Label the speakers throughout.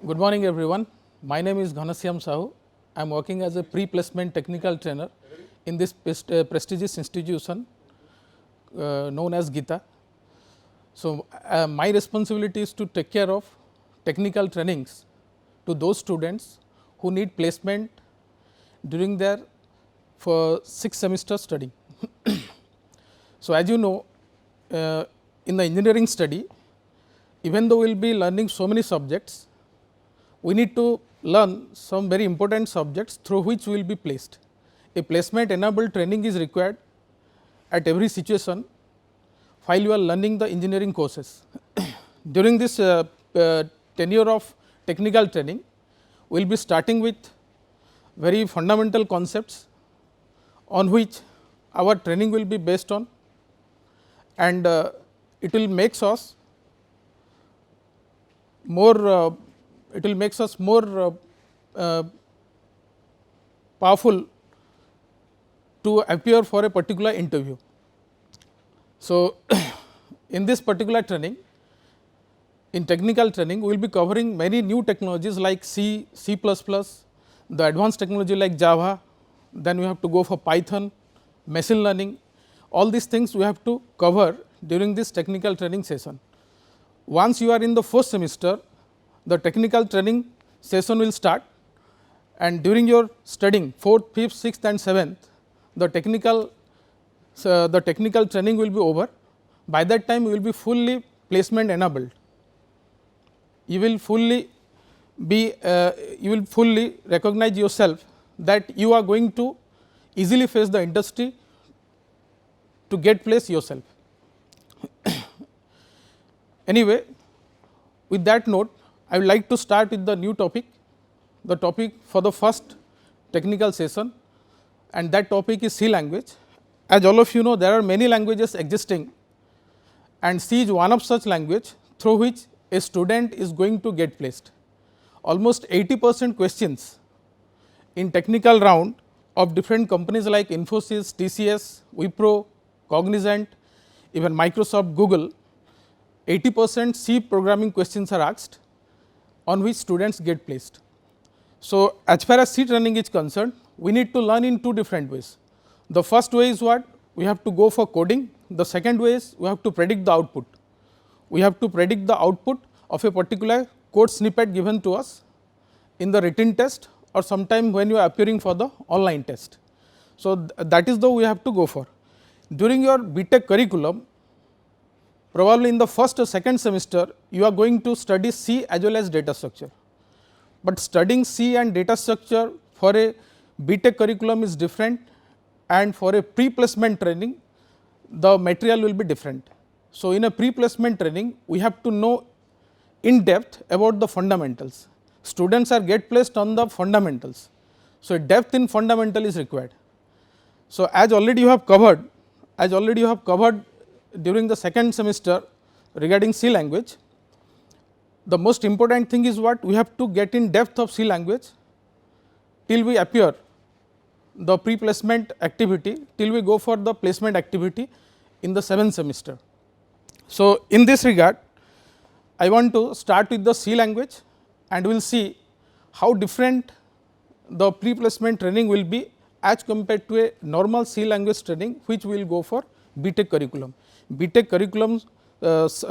Speaker 1: Good morning everyone. My name is Ghanashyam Sahu. I am working as a pre-placement technical trainer in this prestigious institution known as GITA. So, my responsibility is to take care of technical trainings to those students who need placement during their for 6 semester study. So, as you know, in the engineering study, even though we will be learning so many subjects, we need to learn some very important subjects through which we will be placed. A placement enabled training is required at every situation while you are learning the engineering courses. During this tenure of technical training, we will be starting with very fundamental concepts on which our training will be based on, and it will makes us more powerful to appear for a particular interview. So, in this particular training, in technical training, we will be covering many new technologies like C, C++, the advanced technology like Java, then we have to go for Python, machine learning, all these things we have to cover during this technical training session. Once you are in the first semester, the technical training session will start, and during your studying 4th, 5th, 6th and 7th, the technical training will be over. By that time, you will be fully placement enabled. You will fully recognize yourself that you are going to easily face the industry to get place yourself. Anyway, with that note, I would like to start with the new topic, the topic for the first technical session, and that topic is C language. As all of you know, there are many languages existing, and C is one of such language through which a student is going to get placed. Almost 80% questions in technical round of different companies like Infosys, TCS, Wipro, Cognizant, even Microsoft, Google, 80% C programming questions are asked, on which students get placed. So, as far as C training is concerned, we need to learn in two different ways. The first way is what? We have to go for coding. The second way is we have to predict the output. We have to predict the output of a particular code snippet given to us in the written test or sometime when you are appearing for the online test. So, that is the we have to go for. During your BTech curriculum, probably in the first or second semester, you are going to study C as well as data structure, but studying C and data structure for a BTech curriculum is different, and for a pre-placement training, the material will be different. So, in a pre-placement training, we have to know in depth about the fundamentals. Students are get placed on the fundamentals. So, depth in fundamental is required. So, as already you have covered during the second semester regarding C language, the most important thing is what? We have to get in depth of C language till we appear the pre-placement activity, till we go for the placement activity in the 7th semester. So, in this regard, I want to start with the C language, and we will see how different the pre-placement training will be as compared to a normal C language training which we will go for BTech curriculum. BTech curriculum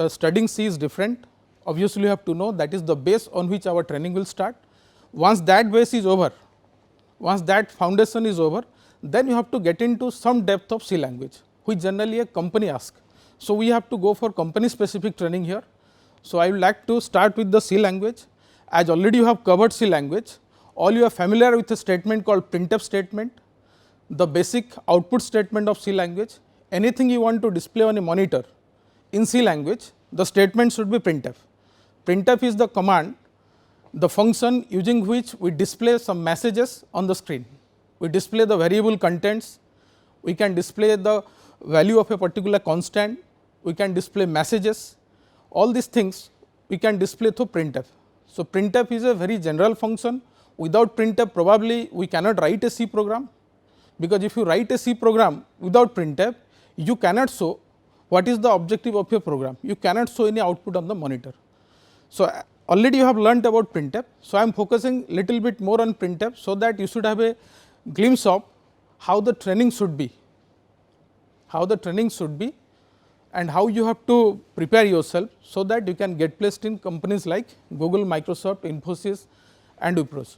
Speaker 1: studying C is different. Obviously, you have to know that is the base on which our training will start. Once that base is over, once that foundation is over, then you have to get into some depth of C language, which generally a company asks. So, we have to go for company specific training here. So, I would like to start with the C language. As already you have covered C language, all you are familiar with a statement called printf statement, the basic output statement of C language. Anything you want to display on a monitor in C language, the statement should be printf. Printf is the command, the function using which we display some messages on the screen. We display the variable contents, we can display the value of a particular constant, we can display messages, all these things we can display through printf. So, printf is a very general function. Without printf, probably we cannot write a C program, because if you write a C program without printf, you cannot show what is the objective of your program, you cannot show any output on the monitor. So, already you have learnt about printf. So, I am focusing little bit more on printf, so that you should have a glimpse of how the training should be, and how you have to prepare yourself, so that you can get placed in companies like Google, Microsoft, Infosys and Wipro.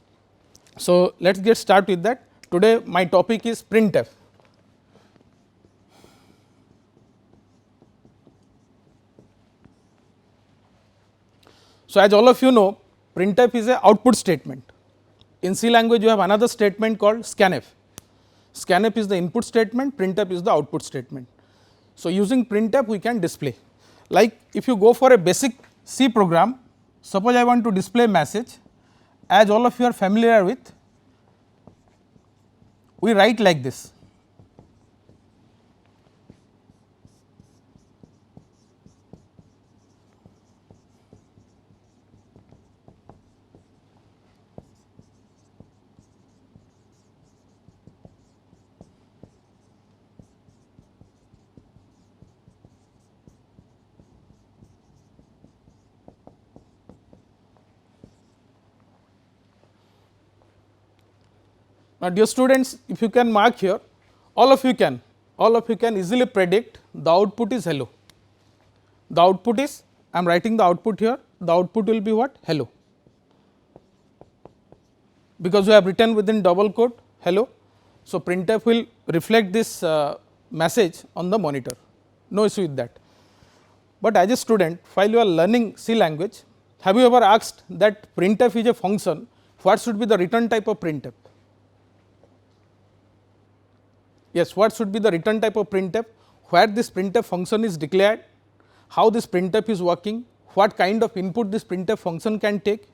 Speaker 1: So, let us get start with that. Today my topic is printf. So, as all of you know, printf is a output statement. In C language you have another statement called scanf. Scanf is the input statement, printf is the output statement. So, using printf we can display, like if you go for a basic C program, suppose I want to display message, as all of you are familiar with, we write like this. Now, dear students, if you can mark here, all of you can easily predict the output is hello. The output is, I am writing the output here, the output will be what? Hello, because we have written within double quote hello. So, printf will reflect this message on the monitor, no issue with that. But as a student, while you are learning C language, have you ever asked that printf is a function, what should be the return type of printf? Yes, what should be the return type of printf, where this printf function is declared, how this printf is working, what kind of input this printf function can take.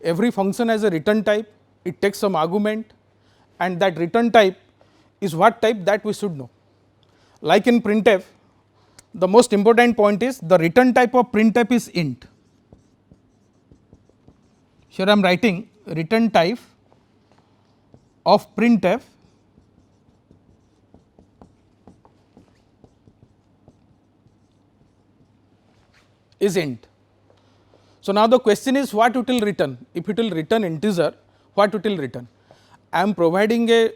Speaker 1: Every function has a return type, it takes some argument, and that return type is what type, that we should know. Like in printf, the most important point is the return type of printf is int. Here I am writing return type of printf is int. So, now the question is what it will return. If it will return integer, what it will return? I am providing a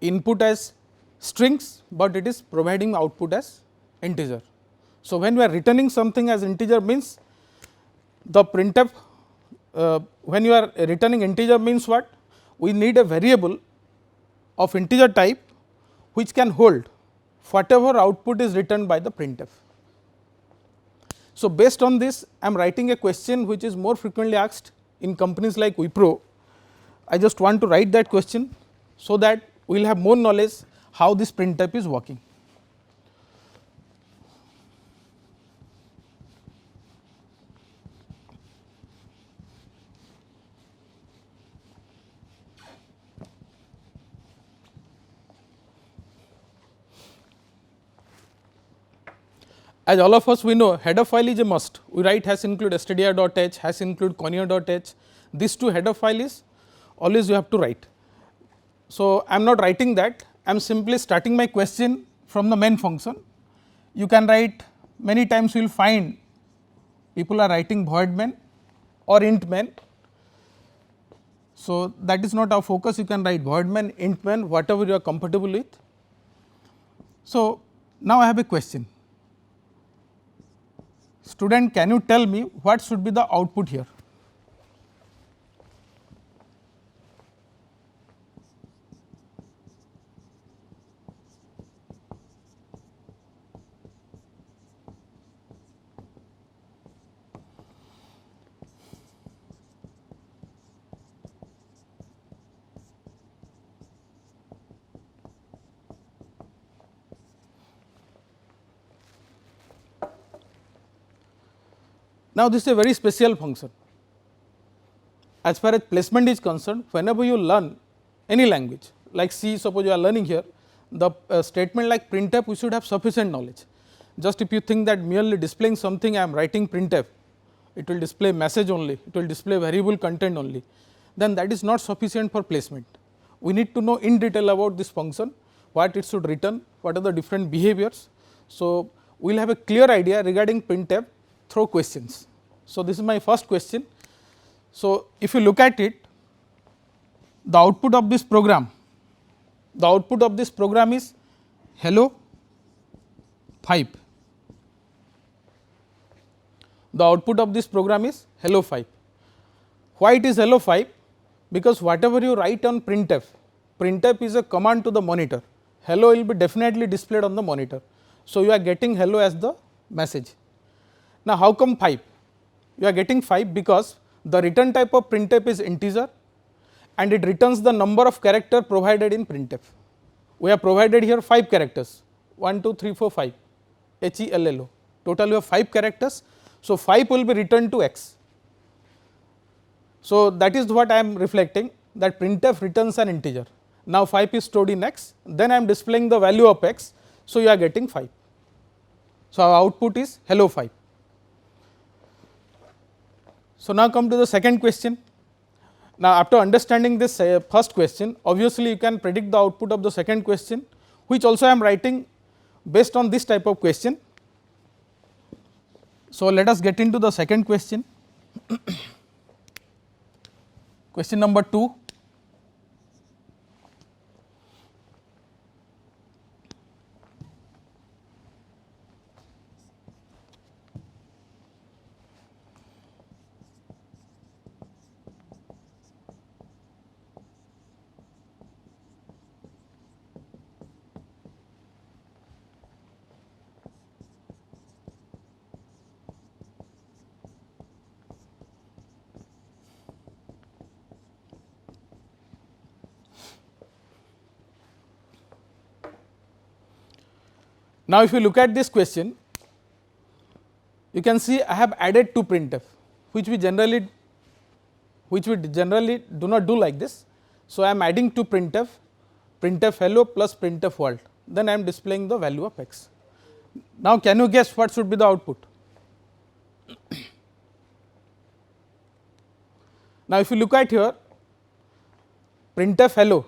Speaker 1: input as strings, but it is providing output as integer. So, when we are returning something as integer means the printf, when you are returning integer means what? We need a variable of integer type which can hold whatever output is returned by the printf. So, based on this, I am writing a question which is more frequently asked in companies like Wipro. I just want to write that question, so that we will have more knowledge how this printf is working. As all of us we know, header file is a must. We write has include stdio.h, has include conio.h. These two header file is always you have to write. So, I am not writing that, I am simply starting my question from the main function. You can write, many times you will find people are writing void main or int main. So, that is not our focus, you can write void main, int main, whatever you are comfortable with. So, now I have a question. Student, can you tell me what should be the output here? Now, this is a very special function. As far as placement is concerned, whenever you learn any language like C, suppose you are learning here, the statement like printf, we should have sufficient knowledge. Just if you think that merely displaying something, I am writing printf, it will display message only, it will display variable content only, then that is not sufficient for placement. We need to know in detail about this function, what it should return, what are the different behaviors. So, we will have a clear idea regarding printf through questions. So, this is my first question. So, if you look at it, the output of this program is hello 5. The output of this program is hello 5. Why it is hello 5? Because whatever you write on printf, printf is a command to the monitor, hello will be definitely displayed on the monitor. So, you are getting hello as the message. Now, how come 5? You are getting 5 because the return type of printf is integer and it returns the number of character provided in printf. We have provided here 5 characters 1, 2, 3, 4, 5 HELLO, total you have 5 characters. So, 5 will be returned to x. So, that is what I am reflecting, that printf returns an integer. Now, 5 is stored in x, then I am displaying the value of x. So, you are getting 5. So, our output is hello 5. So, now come to the second question. Now, after understanding this first question, obviously you can predict the output of the second question, which also I am writing based on this type of question. So, let us get into the second question. Question number 2. Now, if you look at this question, you can see I have added to printf, which we generally do not do like this. So, I am adding to printf hello plus printf world, then I am displaying the value of x. Now, can you guess what should be the output? Now, if you look at here, printf hello,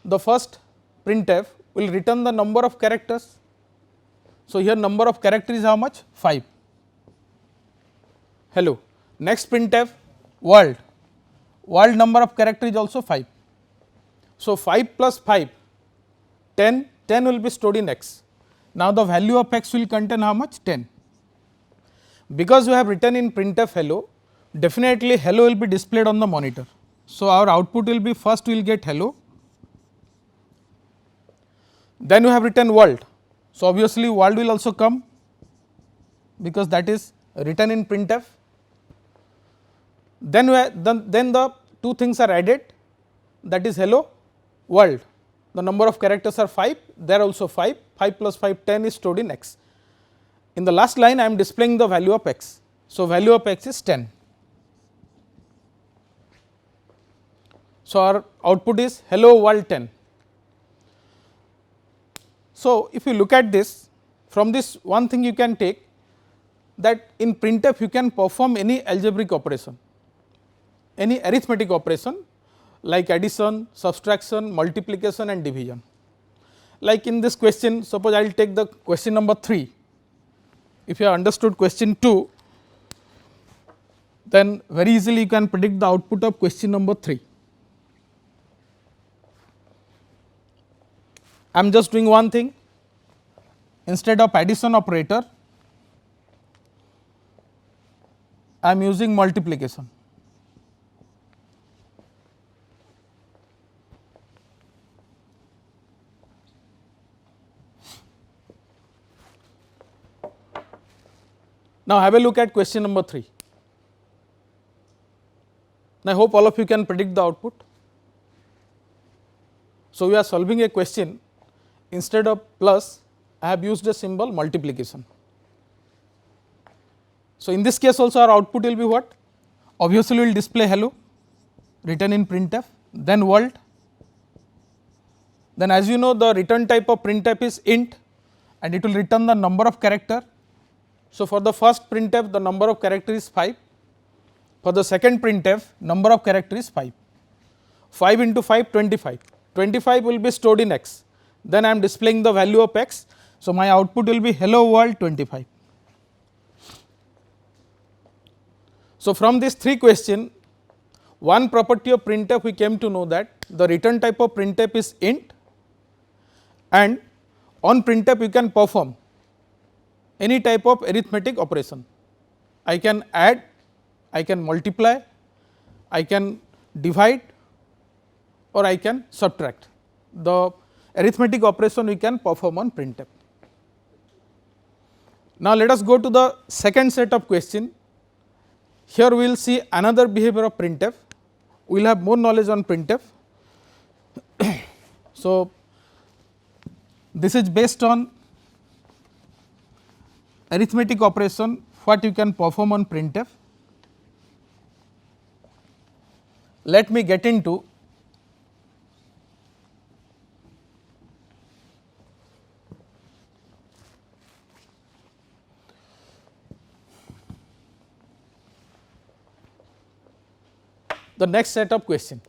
Speaker 1: the first printf will return the number of characters. So, here number of characters is how much? 5. Hello. Next printf world number of characters is also 5. So, 5 plus 5 10 will be stored in x. Now, the value of x will contain how much? 10. Because we have written in printf hello, definitely hello will be displayed on the monitor. So, our output will be, first we will get hello, then we have written world. So, obviously world will also come because that is written in printf. Then the two things are added, that is hello world, the number of characters are 5, there also 5 plus 5 10 is stored in x. In the last line I am displaying the value of x. So, value of x is 10. So, our output is hello world 10. So, if you look at this, from this one thing you can take, that in printf you can perform any algebraic operation, any arithmetic operation like addition, subtraction, multiplication and division. Like in this question, suppose I will take the question number 3. If you have understood question 2, then very easily you can predict the output of question number 3. I am just doing one thing, instead of addition operator, I am using multiplication. Now, have a look at question number 3. I hope all of you can predict the output. So, we are solving a question, instead of plus I have used a symbol multiplication. So, in this case also our output will be what? Obviously, we will display hello written in printf, then world, then as you know the return type of printf is int and it will return the number of character. So, for the first printf the number of character is 5, for the second printf number of character is 5, 5 into 5 25, 25 will be stored in x, then I am displaying the value of x. So, my output will be hello world 25. So, from these 3 questions one property of printf we came to know that the return type of printf is int, and on printf you can perform any type of arithmetic operation. I can add, I can multiply, I can divide, or I can subtract. The arithmetic operation we can perform on printf. Now, let us go to the second set of question. Here we will see another behavior of printf. We will have more knowledge on printf. So, this is based on arithmetic operation what you can perform on printf. Let me get into the next set of question.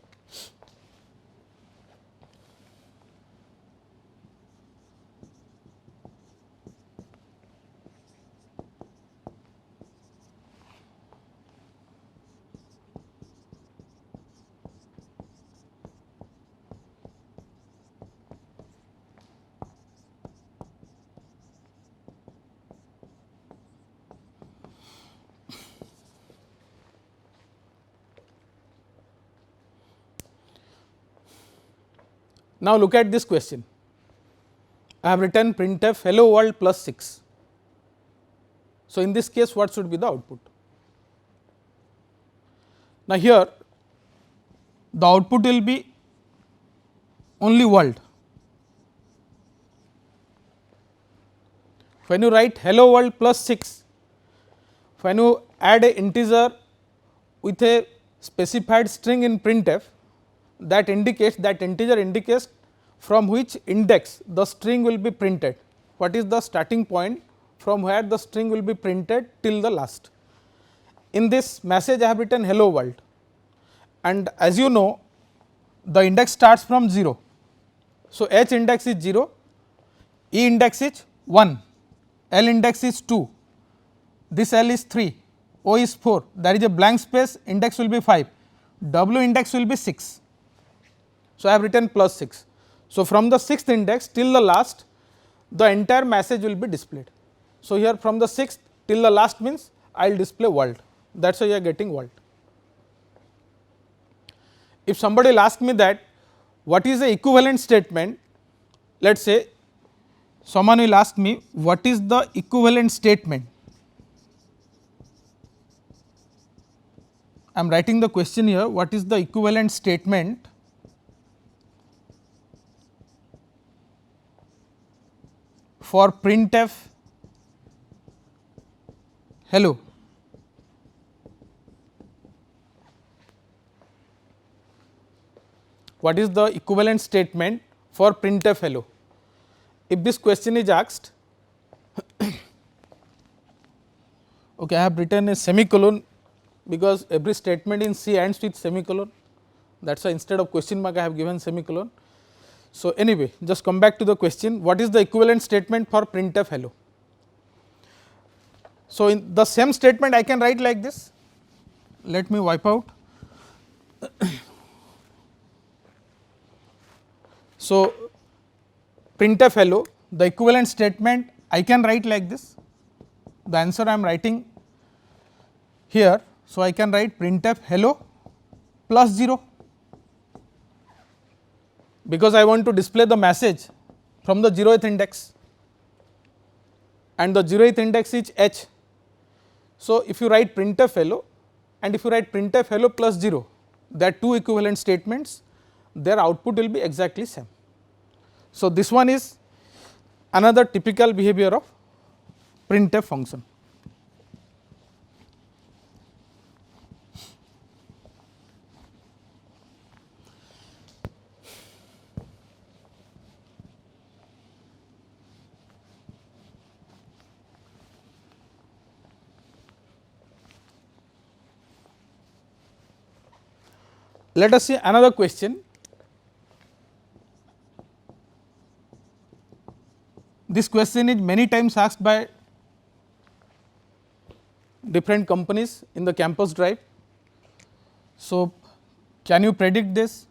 Speaker 1: Now, look at this question. I have written printf hello world plus 6. So, in this case what should be the output? Now, here the output will be only world. When you write hello world plus 6, when you add a integer with a specified string in printf, that integer indicates from which index the string will be printed, what is the starting point from where the string will be printed till the last. In this message I have written hello world, and as you know the index starts from 0. So, h index is 0, e index is 1, l index is 2, this l is 3, o is 4, there is a blank space, index will be 5, w index will be 6. So, I have written plus 6. So, from the 6th index till the last the entire message will be displayed. So, here from the 6th till the last means I will display world, that is why you are getting world. If somebody will ask me that what is the equivalent statement, let us say someone will ask me what is the equivalent statement. I am writing the question here, what is the equivalent statement for printf hello. What is the equivalent statement for printf hello? If this question is asked, okay, I have written a semicolon because every statement in C ends with semicolon, that is why instead of question mark I have given semicolon. So, anyway, just come back to the question, what is the equivalent statement for printf hello? So, in the same statement I can write like this, let me wipe out. So, printf hello, the equivalent statement I can write like this, the answer I am writing here. So, I can write printf hello plus 0, because I want to display the message from the 0th index and the 0th index is h. So, if you write printf hello and if you write printf hello plus 0, there are two equivalent statements, their output will be exactly same. So, this one is another typical behavior of printf function. Let us see another question. This question is many times asked by different companies in the campus drive. So, Can you predict this?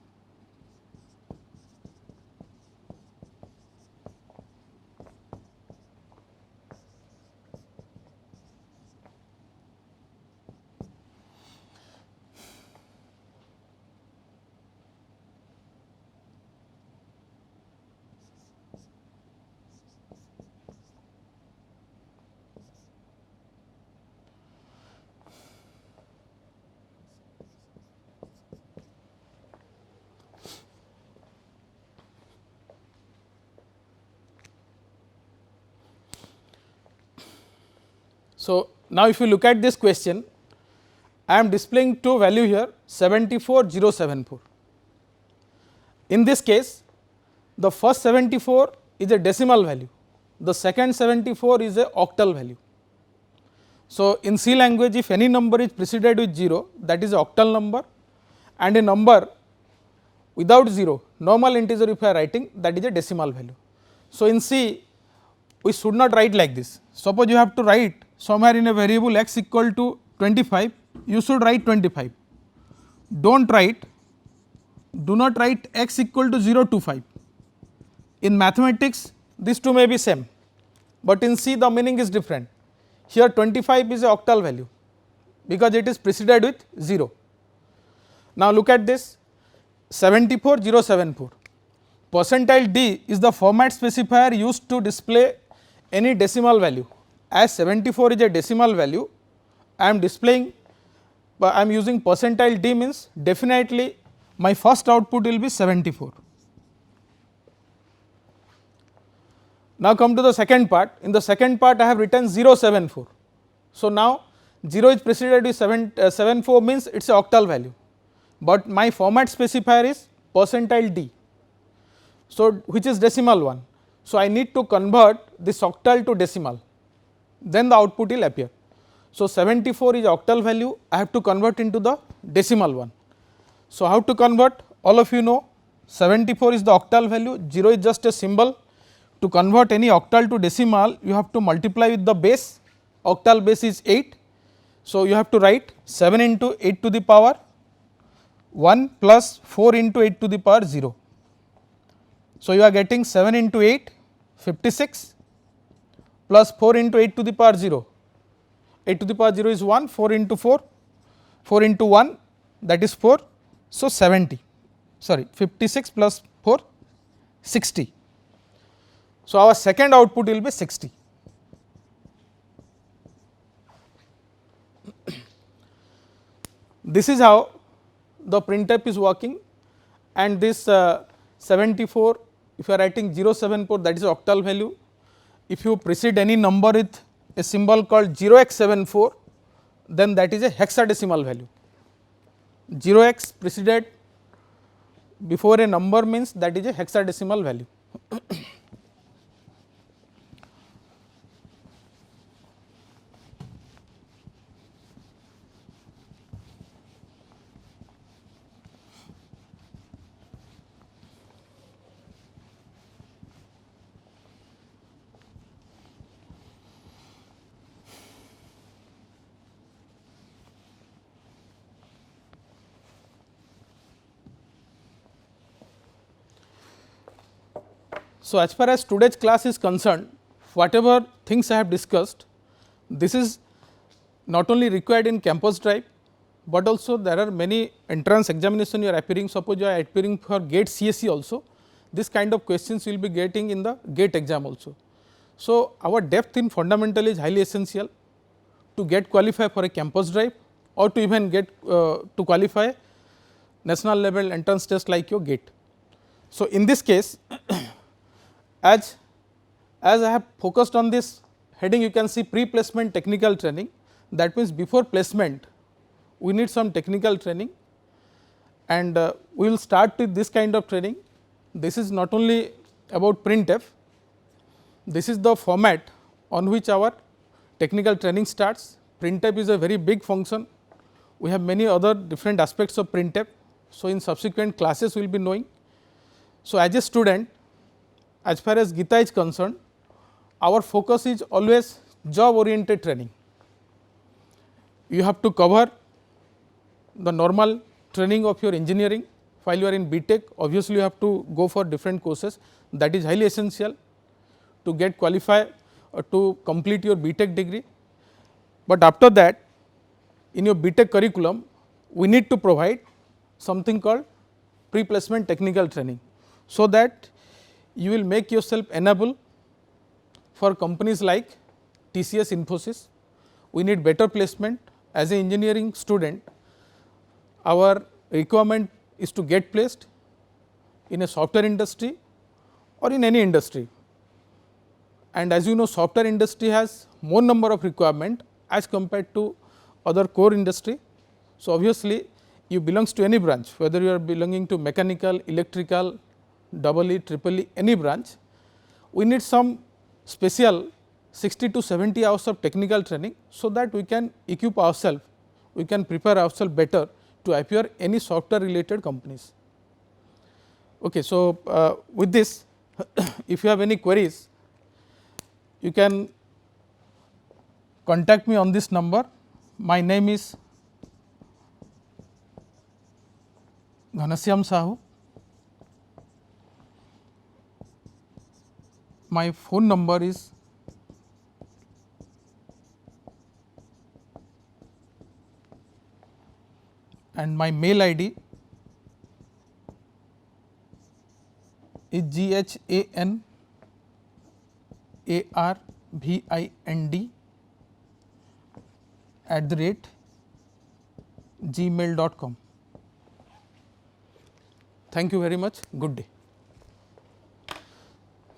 Speaker 1: So, now if you look at this question, I am displaying two value here 74074. In this case, the first 74 is a decimal value, the second 74 is a octal value. So, in C language, if any number is preceded with 0, that is a octal number, and a number without 0, normal integer if I am writing, that is a decimal value. So, in C we should not write like this. Suppose you have to write somewhere in a variable x equal to 25, you should write 25. Do not write x equal to 0 to 5. In mathematics, these two may be same, but in C the meaning is different. Here 25 is a octal value because it is preceded with 0. Now look at this 74074. Percentile D is the format specifier used to display any decimal value. As 74 is a decimal value, I am displaying, I am using percentile D, means definitely my first output will be 74. Now come to the second part. In the second part I have written 074. So now 0 is preceded with 74 means it is a octal value, but my format specifier is percentile D, so which is decimal one. So I need to convert this octal to decimal, then the output will appear. So 74 is octal value, I have to convert into the decimal one. So how to convert? All of you know 74 is the octal value, 0 is just a symbol. To convert any octal to decimal, you have to multiply with the base, octal base is 8. So you have to write 7 into 8 to the power 1 plus 4 into 8 to the power 0. So you are getting 7 into 8, 56 plus 4 into 8 to the power 0, 8 to the power 0 is 1, 4 into 4, 4 into 1, that is 4, so 56 plus 4, 60. So our second output will be 60. This is how the printf is working, and this 74, if you are writing 074, that is octal value. If you precede any number with a symbol called 0x74, then that is a hexadecimal value. 0x preceded before a number means that is a hexadecimal value. So as far as today's class is concerned, whatever things I have discussed, this is not only required in campus drive, but also there are many entrance examination you are appearing. Suppose you are appearing for GATE CSE also, this kind of questions you will be getting in the GATE exam also. So our depth in fundamental is highly essential to get qualified for a campus drive, or to even get to qualify national level entrance test like your GATE. So in this case, as I have focused on this heading, you can see pre-placement technical training. That means before placement we need some technical training, and we will start with this kind of training. This is not only about printf, this is the format on which our technical training starts. Printf is a very big function, we have many other different aspects of printf. So in subsequent classes we will be knowing. So as a student, as far as Gita is concerned, our focus is always job oriented training. You have to cover the normal training of your engineering. While you are in BTech, obviously you have to go for different courses, that is highly essential to get qualified to complete your BTech degree. But after that, in your BTech curriculum, we need to provide something called pre-placement technical training, so that you will make yourself enable for companies like TCS, Infosys. We need better placement. As an engineering student, our requirement is to get placed in a software industry or in any industry. And as you know, software industry has more number of requirement as compared to other core industry. So, obviously, you belongs to any branch, whether you are belonging to mechanical, electrical, double E, triple E, any branch, we need some special 60 to 70 hours of technical training, so that we can equip ourselves, we can prepare ourselves better to appear any software related companies. Okay, so, with this if you have any queries, you can contact me on this number. My name is Ghanashyam Sahu. My phone number is and my mail ID is ghanarvind@gmail.com. Thank you very much. Good day.